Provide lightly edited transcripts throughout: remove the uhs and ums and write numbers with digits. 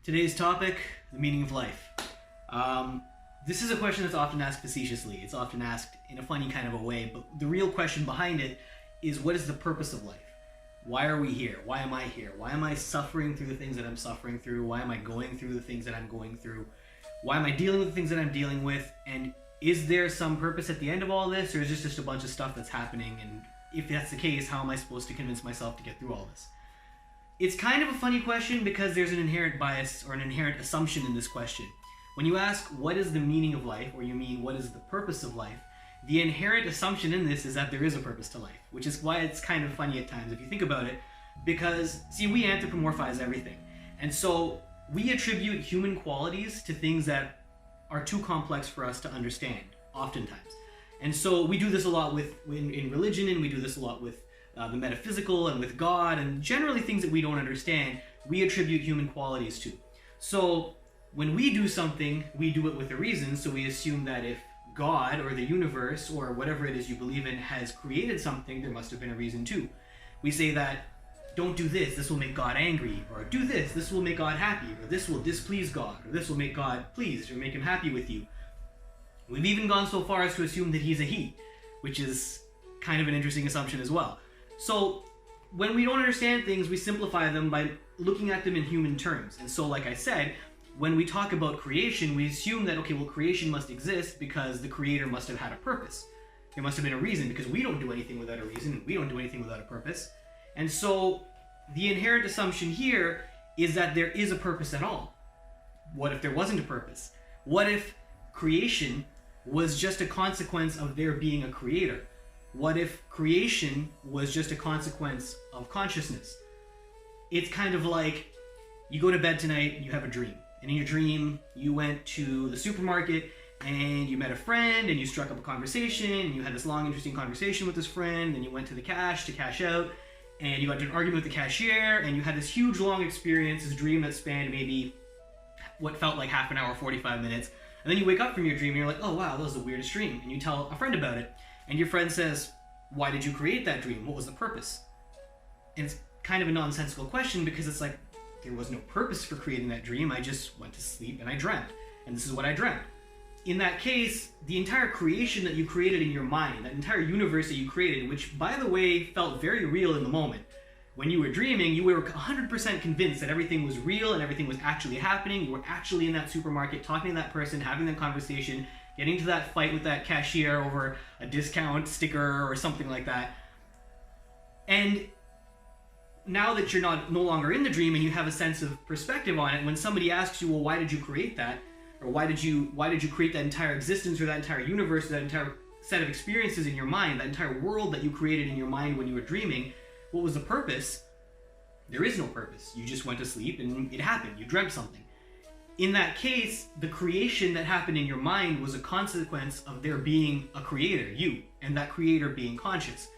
Today's topic, the meaning of life. This is a question that's often asked facetiously. It's often asked in a funny kind of a way, but the real question behind it is, what is the purpose of life? Why are we here? Why am I here? Why am I suffering through the things that I'm suffering through? Why am I going through the things that I'm going through? Why am I dealing with the things that I'm dealing with? And is there some purpose at the end of all this, or is this just a bunch of stuff that's happening? And if that's the case, how am I supposed to convince myself to get through all this? It's kind of a funny question because there's an inherent bias or an inherent assumption in this question. When you ask, what is the meaning of life, or you mean, what is the purpose of life, the inherent assumption in this is that there is a purpose to life, which is why it's kind of funny at times if you think about it, because, see, we anthropomorphize everything. And so we attribute human qualities to things that are too complex for us to understand, oftentimes. And so we do this a lot in religion, and we do this a lot with the metaphysical and with God, and generally things that we don't understand, we attribute human qualities to. So when we do something, we do it with a reason, so we assume that if God or the universe or whatever it is you believe in has created something, there must have been a reason too. We say that, don't do this will make God angry, or do this will make God happy, or this will displease God, or this will make God pleased or make him happy with you. We've even gone so far as to assume that he's a he, which is kind of an interesting assumption as well. So when we don't understand things, we simplify them by looking at them in human terms. And so, like I said, when we talk about creation, we assume that, okay, well, creation must exist because the creator must have had a purpose. There must have been a reason, because we don't do anything without a reason, and we don't do anything without a purpose. And so the inherent assumption here is that there is a purpose at all. What if there wasn't a purpose? What if creation was just a consequence of there being a creator? What if creation was just a consequence of consciousness? It's kind of like you go to bed tonight and you have a dream. And in your dream, you went to the supermarket and you met a friend and you struck up a conversation and you had this long, interesting conversation with this friend, and you went to the cash to cash out and you got into an argument with the cashier and you had this huge, long experience, this dream that spanned maybe what felt like half an hour, 45 minutes. And then you wake up from your dream and you're like, oh wow, that was the weirdest dream. And you tell a friend about it. And your friend says, why did you create that dream? What was the purpose? And it's kind of a nonsensical question because it's like, there was no purpose for creating that dream. I just went to sleep and I dreamt. And this is what I dreamt. In that case, the entire creation that you created in your mind, that entire universe that you created, which by the way felt very real in the moment, when you were dreaming, you were 100% convinced that everything was real and everything was actually happening. You were actually in that supermarket, talking to that person, having that conversation, getting to that fight with that cashier over a discount sticker or something like that. And now that you're no longer in the dream and you have a sense of perspective on it, when somebody asks you, well, why did you create that? Or why did you create that entire existence or that entire universe, or that entire set of experiences in your mind, that entire world that you created in your mind when you were dreaming? What was the purpose? There is no purpose. You just went to sleep and it happened. You dreamt something. In that case, the creation that happened in your mind was a consequence of there being a creator, you, and that creator being conscious.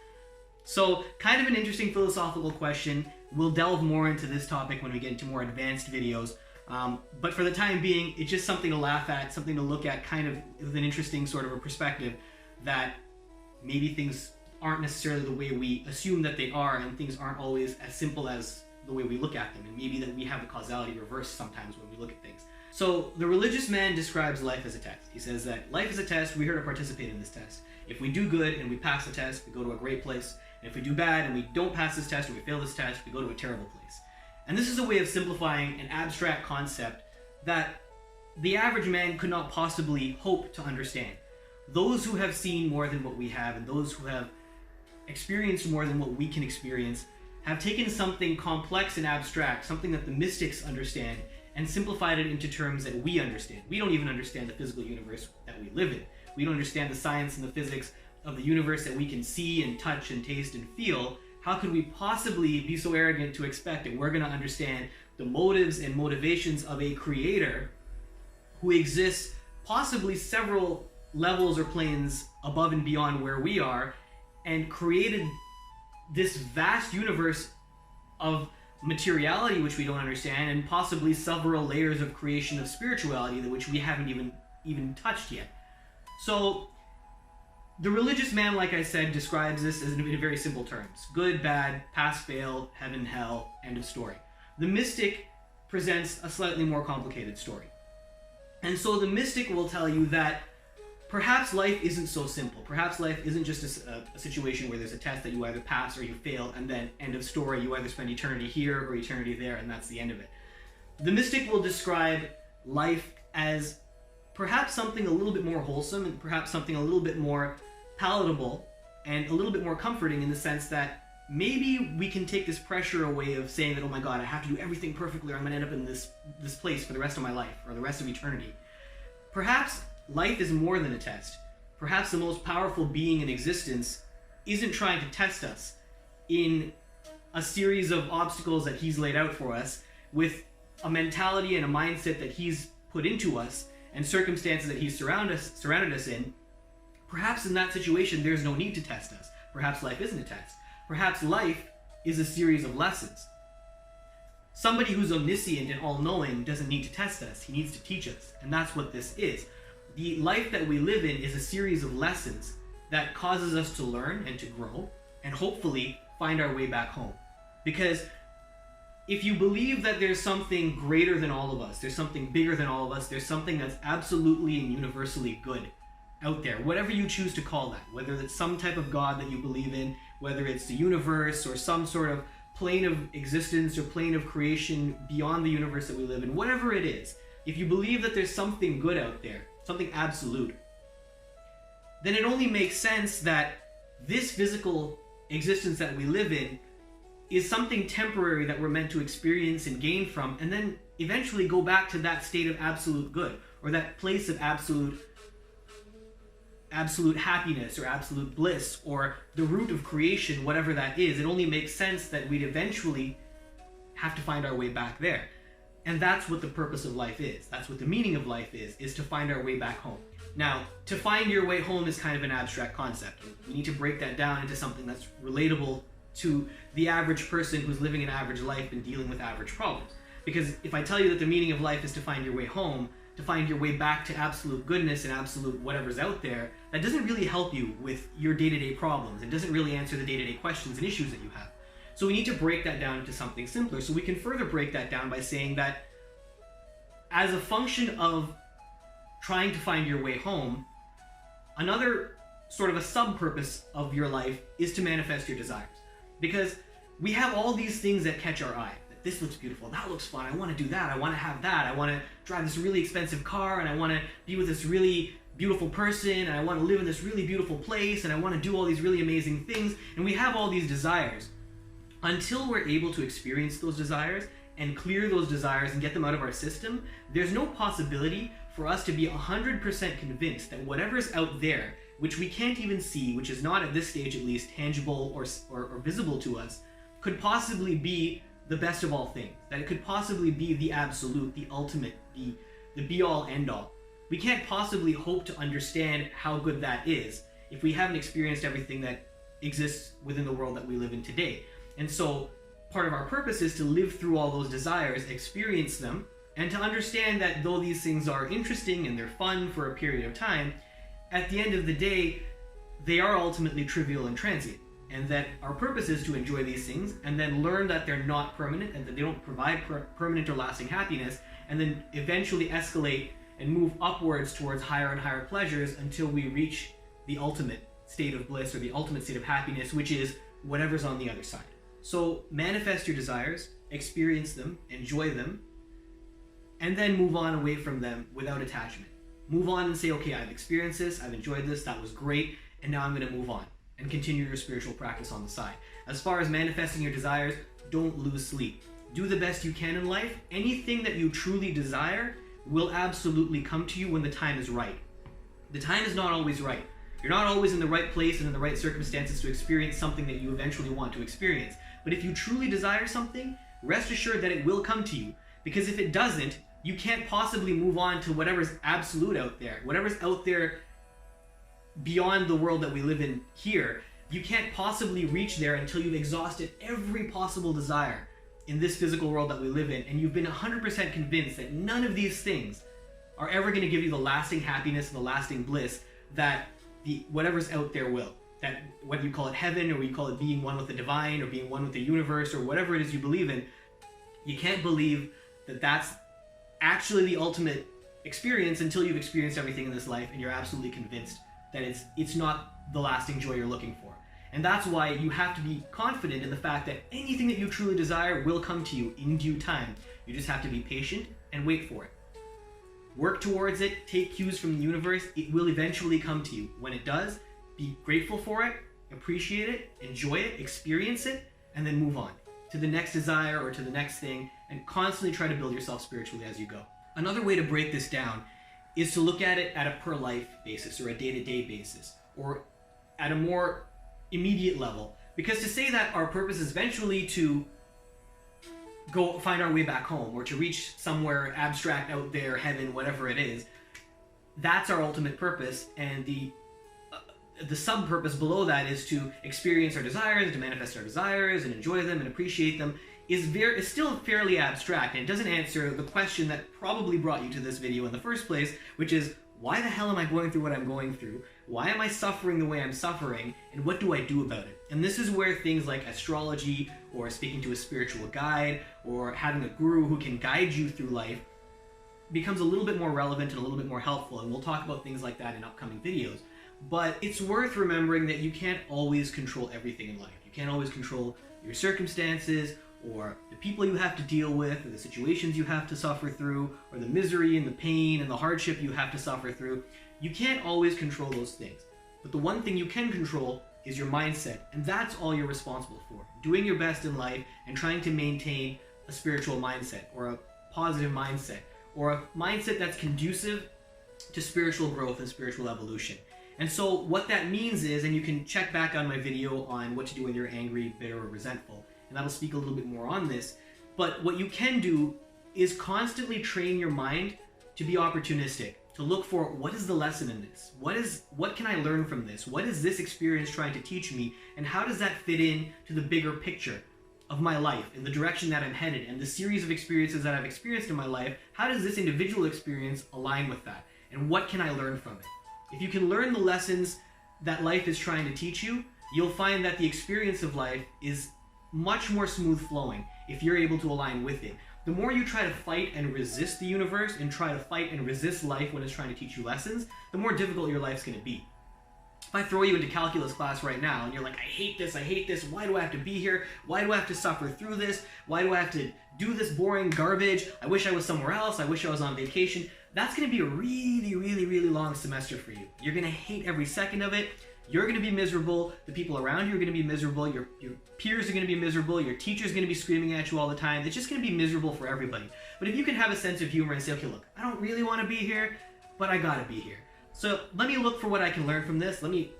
So, kind of an interesting philosophical question. We'll delve more into this topic when we get into more advanced videos. But for the time being, it's just something to laugh at, something to look at kind of with an interesting sort of a perspective that maybe things aren't necessarily the way we assume that they are, and things aren't always as simple as the way we look at them, and maybe that we have the causality reversed sometimes when we look at things. So the religious man describes life as a test. He says that life is a test, we're here to participate in this test. If we do good and we pass the test, we go to a great place. And if we do bad and we don't pass this test or we fail this test, we go to a terrible place. And this is a way of simplifying an abstract concept that the average man could not possibly hope to understand. Those who have seen more than what we have, and those who have experienced more than what we can experience, have taken something complex and abstract, something that the mystics understand, and simplified it into terms that we understand. We don't even understand the physical universe that we live in. We don't understand the science and the physics of the universe that we can see and touch and taste and feel. How could we possibly be so arrogant to expect that we're going to understand the motives and motivations of a creator who exists possibly several levels or planes above and beyond where we are, and created this vast universe of materiality which we don't understand, and possibly several layers of creation of spirituality which we haven't even touched yet. So the religious man, like I said, describes this as in very simple terms: good, bad, pass, fail, heaven, hell, end of story. The mystic presents a slightly more complicated story. And so the mystic will tell you that perhaps life isn't so simple. Perhaps life isn't just a situation where there's a test that you either pass or you fail, and then end of story, you either spend eternity here or eternity there, and that's the end of it. The mystic will describe life as perhaps something a little bit more wholesome, and perhaps something a little bit more palatable, and a little bit more comforting, in the sense that maybe we can take this pressure away of saying that, oh my God, I have to do everything perfectly or I'm going to end up in this place for the rest of my life or the rest of eternity. Perhaps life is more than a test. Perhaps the most powerful being in existence isn't trying to test us in a series of obstacles that he's laid out for us, with a mentality and a mindset that he's put into us and circumstances that he's surrounded us in. Perhaps in that situation there's no need to test us. Perhaps life isn't a test. Perhaps life is a series of lessons. Somebody who's omniscient and all-knowing doesn't need to test us. He needs to teach us. And that's what this is. The life that we live in is a series of lessons that causes us to learn and to grow and hopefully find our way back home. Because if you believe that there's something greater than all of us, there's something bigger than all of us, there's something that's absolutely and universally good out there, whatever you choose to call that, whether it's some type of God that you believe in, whether it's the universe or some sort of plane of existence or plane of creation beyond the universe that we live in, whatever it is, if you believe that there's something good out there, something absolute, then it only makes sense that this physical existence that we live in is something temporary that we're meant to experience and gain from, and then eventually go back to that state of absolute good, or that place of absolute happiness or absolute bliss, or the root of creation, whatever that is. It only makes sense that we'd eventually have to find our way back there. And that's what the purpose of life is. That's what the meaning of life is to find our way back home. Now, to find your way home is kind of an abstract concept. We need to break that down into something that's relatable to the average person who's living an average life and dealing with average problems. Because if I tell you that the meaning of life is to find your way home, to find your way back to absolute goodness and absolute whatever's out there, that doesn't really help you with your day-to-day problems. It doesn't really answer the day-to-day questions and issues that you have. So we need to break that down into something simpler. So we can further break that down by saying that as a function of trying to find your way home, another sort of a sub-purpose of your life is to manifest your desires. Because we have all these things that catch our eye. This looks beautiful, that looks fun, I want to do that, I want to have that, I want to drive this really expensive car, and I want to be with this really beautiful person, and I want to live in this really beautiful place, and I want to do all these really amazing things, and we have all these desires. Until we're able to experience those desires and clear those desires and get them out of our system, there's no possibility for us to be 100% convinced that whatever's out there, which we can't even see, which is not at this stage at least tangible or visible to us, could possibly be the best of all things, that it could possibly be the absolute, the ultimate, the be-all, end-all. We can't possibly hope to understand how good that is if we haven't experienced everything that exists within the world that we live in today. And so part of our purpose is to live through all those desires, experience them, and to understand that though these things are interesting and they're fun for a period of time, at the end of the day, they are ultimately trivial and transient. And that our purpose is to enjoy these things and then learn that they're not permanent and that they don't provide permanent or lasting happiness, and then eventually escalate and move upwards towards higher and higher pleasures until we reach the ultimate state of bliss or the ultimate state of happiness, which is whatever's on the other side. So manifest your desires, experience them, enjoy them, and then move on away from them without attachment. Move on and say, okay, I've experienced this, I've enjoyed this, that was great, and now I'm going to move on and continue your spiritual practice on the side. As far as manifesting your desires, don't lose sleep. Do the best you can in life. Anything that you truly desire will absolutely come to you when the time is right. The time is not always right. You're not always in the right place and in the right circumstances to experience something that you eventually want to experience. But if you truly desire something, rest assured that it will come to you. Because if it doesn't, you can't possibly move on to whatever's absolute out there. Whatever's out there beyond the world that we live in here, you can't possibly reach there until you've exhausted every possible desire in this physical world that we live in, and you've been 100% convinced that none of these things are ever going to give you the lasting happiness and the lasting bliss that whatever's out there will. That whether you call it heaven or you call it being one with the divine or being one with the universe or whatever it is you believe in, you can't believe that that's actually the ultimate experience until you've experienced everything in this life and you're absolutely convinced that it's not the lasting joy you're looking for. And that's why you have to be confident in the fact that anything that you truly desire will come to you in due time. You just have to be patient and wait for it. Work towards it, take cues from the universe, it will eventually come to you. When it does, be grateful for it, appreciate it, enjoy it, experience it, and then move on to the next desire or to the next thing, and constantly try to build yourself spiritually as you go. Another way to break this down is to look at it at a per life basis or a day-to-day basis, or at a more immediate level. Because to say that our purpose is eventually to go find our way back home or to reach somewhere abstract out there, heaven, whatever it is, that's our ultimate purpose, and the sub-purpose below that is to experience our desires, to manifest our desires and enjoy them and appreciate them, is still fairly abstract, and it doesn't answer the question that probably brought you to this video in the first place, which is, why the hell am I going through what I'm going through? Why am I suffering the way I'm suffering? And what do I do about it? And this is where things like astrology, or speaking to a spiritual guide, or having a guru who can guide you through life becomes a little bit more relevant and a little bit more helpful, and we'll talk about things like that in upcoming videos. But it's worth remembering that you can't always control everything in life. You can't always control your circumstances, or the people you have to deal with, or the situations you have to suffer through, or the misery and the pain and the hardship you have to suffer through. You can't always control those things. But the one thing you can control is your mindset, and that's all you're responsible for. Doing your best in life and trying to maintain a spiritual mindset, or a positive mindset, or a mindset that's conducive to spiritual growth and spiritual evolution. And so what that means is, and you can check back on my video on what to do when you're angry, bitter, or resentful, and that'll speak a little bit more on this, but what you can do is constantly train your mind to be opportunistic, to look for, what is the lesson in this? What can I learn from this? What is this experience trying to teach me? And how does that fit in to the bigger picture of my life, in the direction that I'm headed, and the series of experiences that I've experienced in my life? How does this individual experience align with that? And what can I learn from it? If you can learn the lessons that life is trying to teach you, you'll find that the experience of life is much more smooth flowing if you're able to align with it. The more you try to fight and resist the universe and try to fight and resist life when it's trying to teach you lessons, the more difficult your life's going to be. If I throw you into calculus class right now and you're like, I hate this, why do I have to be here? Why do I have to suffer through this? Why do I have to do this boring garbage? I wish I was somewhere else, I wish I was on vacation. That's going to be a really, really, really long semester for you. You're going to hate every second of it. You're going to be miserable. The people around you are going to be miserable. Your peers are going to be miserable. Your teacher's going to be screaming at you all the time. It's just going to be miserable for everybody. But if you can have a sense of humor and say, okay, look, I don't really want to be here, but I got to be here. So let me look for what I can learn from this. Let me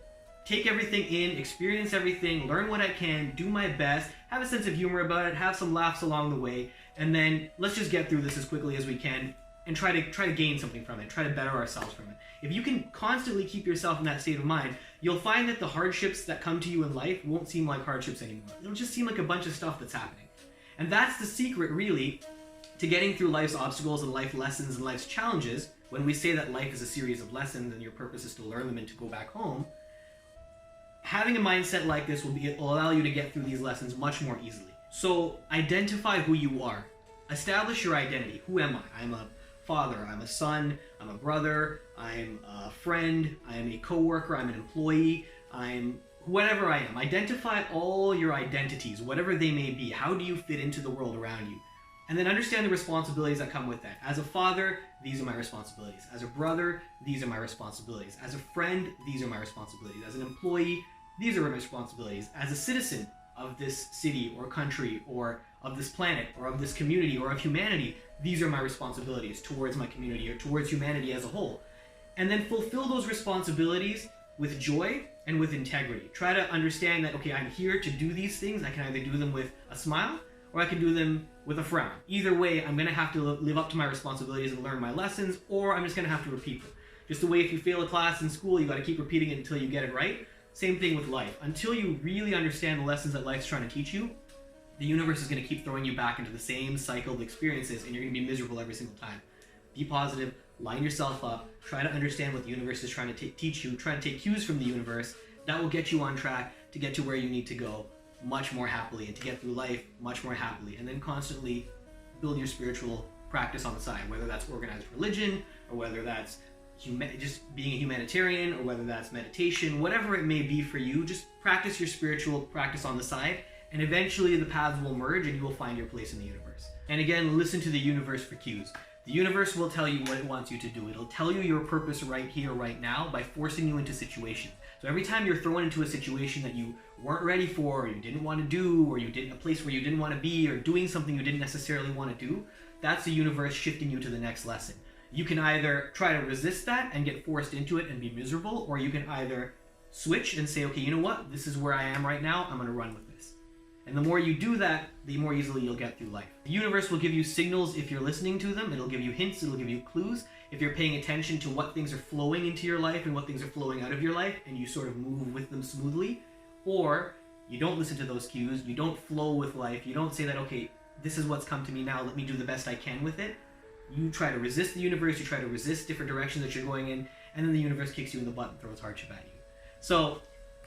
take everything in, experience everything, learn what I can, do my best, have a sense of humor about it, have some laughs along the way, and then let's just get through this as quickly as we can and try to gain something from it, try to better ourselves from it. If you can constantly keep yourself in that state of mind, you'll find that the hardships that come to you in life won't seem like hardships anymore. It'll just seem like a bunch of stuff that's happening. And that's the secret, really, to getting through life's obstacles and life lessons and life's challenges. When we say that life is a series of lessons and your purpose is to learn them and to go back home, having a mindset like this will allow you to get through these lessons much more easily. So identify who you are. Establish your identity. Who am I? I'm a father, I'm a son, I'm a brother, I'm a friend, I'm a coworker, I'm an employee, I'm whatever I am. Identify all your identities, whatever they may be. How do you fit into the world around you? And then understand the responsibilities that come with that. As a father, these are my responsibilities. As a brother, these are my responsibilities. As a friend, these are my responsibilities. As an employee, these are my responsibilities. As a citizen of this city or country or of this planet or of this community or of humanity, these are my responsibilities towards my community or towards humanity as a whole. And then fulfill those responsibilities with joy and with integrity. Try to understand that, okay, I'm here to do these things. I can either do them with a smile or I can do them with a frown. Either way, I'm going to have to live up to my responsibilities and learn my lessons, or I'm just going to have to repeat them. Just the way if you fail a class in school, you got to keep repeating it until you get it right. Same thing with life. Until you really understand the lessons that life's trying to teach you, the universe is going to keep throwing you back into the same cycle of experiences, and you're going to be miserable every single time. Be positive, line yourself up, try to understand what the universe is trying to teach you, try to take cues from the universe. That will get you on track to get to where you need to go much more happily, and to get through life much more happily, and then constantly build your spiritual practice on the side, whether that's organized religion, or whether that's just being a humanitarian, or whether that's meditation, whatever it may be for you. Just practice your spiritual practice on the side, and eventually the paths will merge and you will find your place in the universe. And again, listen to the universe for cues. The universe will tell you what it wants you to do. It'll tell you your purpose right here, right now, by forcing you into situations. So every time you're thrown into a situation that you weren't ready for, or you didn't want to do, or a place where you didn't want to be, or doing something you didn't necessarily want to do, that's the universe shifting you to the next lesson. You can either try to resist that and get forced into it and be miserable, or you can either switch and say, okay, you know what? This is where I am right now. I'm going to run with this. And the more you do that, the more easily you'll get through life. The universe will give you signals if you're listening to them. It'll give you hints. It'll give you clues. If you're paying attention to what things are flowing into your life and what things are flowing out of your life, and you sort of move with them smoothly. Or you don't listen to those cues. You don't flow with life. You don't say that, okay, this is what's come to me now. Let me do the best I can with it. You try to resist the universe. You try to resist different directions that you're going in. And then the universe kicks you in the butt and throws hardship at you. So,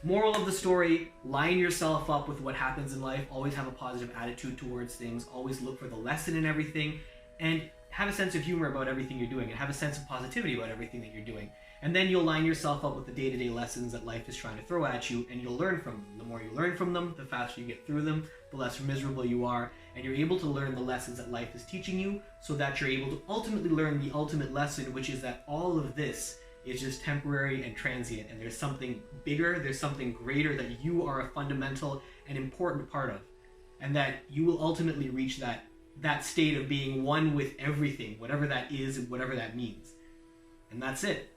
moral of the story, line yourself up with what happens in life. Always have a positive attitude towards things. Always look for the lesson in everything. And have a sense of humor about everything you're doing. And have a sense of positivity about everything that you're doing. And then you'll line yourself up with the day-to-day lessons that life is trying to throw at you. And you'll learn from them. The more you learn from them, the faster you get through them, the less miserable you are. And you're able to learn the lessons that life is teaching you, so that you're able to ultimately learn the ultimate lesson, which is that all of this is just temporary and transient, and there's something bigger, there's something greater that you are a fundamental and important part of, and that you will ultimately reach that state of being one with everything, whatever that is and whatever that means. And that's it.